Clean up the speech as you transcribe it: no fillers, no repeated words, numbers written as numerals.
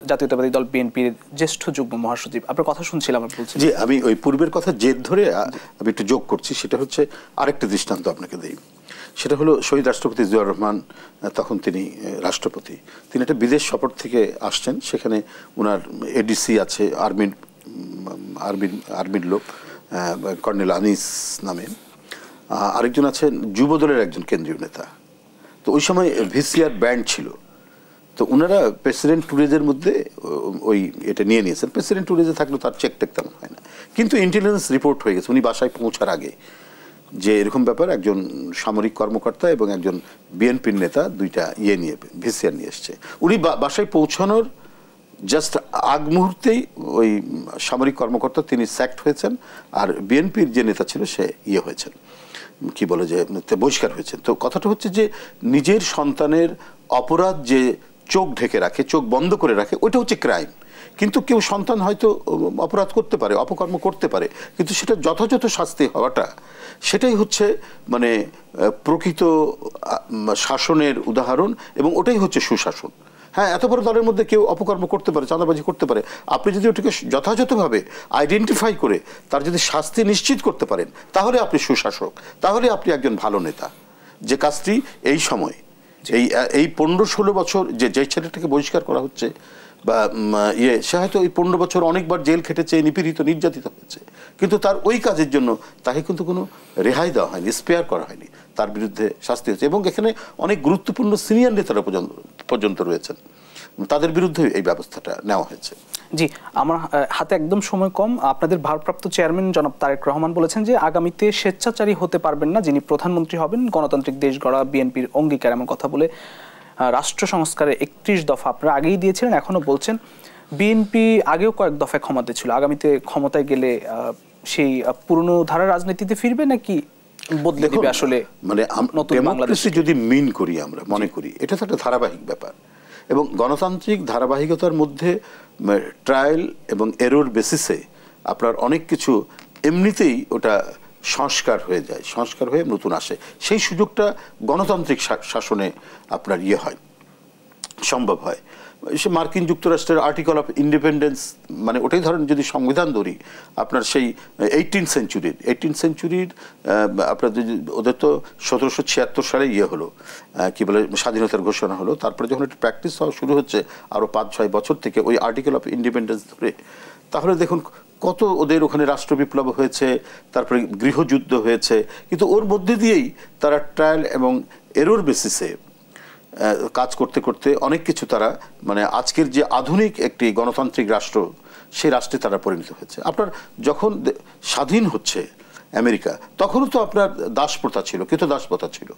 জাতীয়তাবাদী দল বিএনপির জ্যেষ্ঠ যুগ্ম মহাসচিব, আপনার কথা শুনছিলাম। বলছি জি, আমি ওই পূর্বের কথা জেদ ধরে আমি একটু যোগ করছি। সেটা হচ্ছে আরেকটা দৃষ্টান্ত আপনাকে দিই। সেটা হলো শহীদ রাষ্ট্রপতি জিয়াউর রহমান, তখন তিনি রাষ্ট্রপতি, তিনি একটা বিদেশ সফর থেকে আসছেন। সেখানে ওনার এডিসি আছে, আর্মির লোক, কর্নেল আনিস নামে, আরেকজন আছেন যুবদলের একজন কেন্দ্রীয় নেতা। তো ওই সময় ভিসিআর ব্যান্ড ছিল। তো ওনারা প্রেসিডেন্ট ট্যুরেজের মধ্যে ওই এটা নিয়ে নিয়েছেন। প্রেসিডেন্ট ট্যুরেজে থাকলেও তার চেক টেক তেমন হয় না, কিন্তু ইন্টেলিজেন্স রিপোর্ট হয়ে গেছে উনি বাসায় পৌঁছার আগে যে এরকম ব্যাপার, একজন সামরিক কর্মকর্তা এবং একজন বিএনপির নেতা দুইটা নিয়ে ভিসিআর নিয়ে এসছে। উনি বাসায় পৌঁছানোর জাস্ট আগ মুহূর্তেই ওই সামরিক কর্মকর্তা তিনি স্যাক্ট হয়েছেন, আর বিএনপির যে নেতা ছিল সে হয়েছেন, কি বলে যে বহিষ্কার হয়েছেন। তো কথাটা হচ্ছে যে নিজের সন্তানের অপরাধ যে চোখ ঢেকে রাখে, চোখ বন্ধ করে রাখে, ওইটা হচ্ছে ক্রাইম। কিন্তু কেউ সন্তান হয়তো অপরাধ করতে পারে, অপকর্ম করতে পারে, কিন্তু সেটা যথাযথ শাস্তি হওয়াটা, সেটাই হচ্ছে মানে প্রকৃত শাসনের উদাহরণ, এবং ওটাই হচ্ছে সুশাসন। হ্যাঁ, এত বড় দলের মধ্যে কেউ অপকর্ম করতে পারে, চাঁদাবাজি করতে পারে, আপনি যদি ওটাকে যথাযথভাবে আইডেন্টিফাই করে তার যদি শাস্তি নিশ্চিত করতে পারেন, তাহলে আপনি সুশাসক, তাহলে আপনি একজন ভালো নেতা। যে কাজটি এই সময় এই 15-16 বছর যে ছেলেটাকে বহিষ্কার করা হচ্ছে বা সে হয়তো এই 15 বছর অনেকবার জেল খেটেছে, নিপীড়িত নির্যাতিত হয়েছে, কিন্তু তার ওই কাজের জন্য তাকে কিন্তু কোনো রেহাই দেওয়া হয়নি, স্পেয়ার করা হয়নি, তার বিরুদ্ধে শাস্তি হয়েছে। এবং এখানে অনেক গুরুত্বপূর্ণ সিনিয়র নেতারা পর্যন্ত রয়েছেন, তাদের বিরুদ্ধে এই ব্যবস্থাটা নেওয়া হয়েছে। জি, আমার হাতে একদম সময় কম। আপনাদের ভারপ্রাপ্ত চেয়ারম্যান জনাব তারেক রহমান বলেছেন যে আগামীতে স্বেচ্ছাচারী হতে পারবেন না যিনি প্রধানমন্ত্রী হবেন, গণতান্ত্রিক দেশ গড়া বিএনপির অঙ্গীকার, এমন কথা বলে রাষ্ট্র সংস্কারের 31 দফা আপনারা আগেই দিয়েছিলেন, এখনো বলছেন। বিএনপি আগেও কয়েক দফায় ক্ষমতা ছিল, আগামীতে ক্ষমতায় গেলে সেই পুরনো ধারা রাজনীতিতে ফিরবে নাকি বদলে দিবে? আসলে মানে ডেমোক্রেসি যদি মিন করি, আমরা মনে করি এটা তো একটা ধারাবাহিক ব্যাপার, এবং গণতান্ত্রিক ধারাবাহিকতার মধ্যে ট্রায়াল এবং এরর বেসিসে আপনার অনেক কিছু এমনিতেই ওটা সংস্কার হয়ে যায়, সংস্কার হয়ে নতুন আসে। সেই সুযোগটা গণতান্ত্রিক শাসনে আপনার হয়, সম্ভব হয়। সে মার্কিন যুক্তরাষ্ট্রের আর্টিকেল অফ ইন্ডিপেন্ডেন্স, মানে ওটাই ধরেন যদি সংবিধান ধরি, আপনার সেই 18th সেঞ্চুরির আপনার ওদের তো 1776 সালে হলো, কি বলে স্বাধীনতার ঘোষণা হলো। তারপরে যখন এটা প্র্যাকটিস হওয়া শুরু হচ্ছে আরও 5-6 বছর থেকে ওই আর্টিকেল অফ ইন্ডিপেন্ডেন্স ধরে, তাহলে দেখুন কত ওদের ওখানে রাষ্ট্র বিপ্লব হয়েছে, তারপরে গৃহযুদ্ধ হয়েছে, কিন্তু ওর মধ্যে দিয়েই তারা ট্রায়াল এবং এরর বেসিসে কাজ করতে করতে অনেক কিছু তারা মানে আজকের যে আধুনিক একটি গণতান্ত্রিক রাষ্ট্র, সেই রাষ্ট্রে তারা পরিণত হয়েছে। আপনার যখন স্বাধীন হচ্ছে আমেরিকা, তখনও তো আপনার দাসপ্রথা ছিল, কৃতদাসপ্রথা ছিল।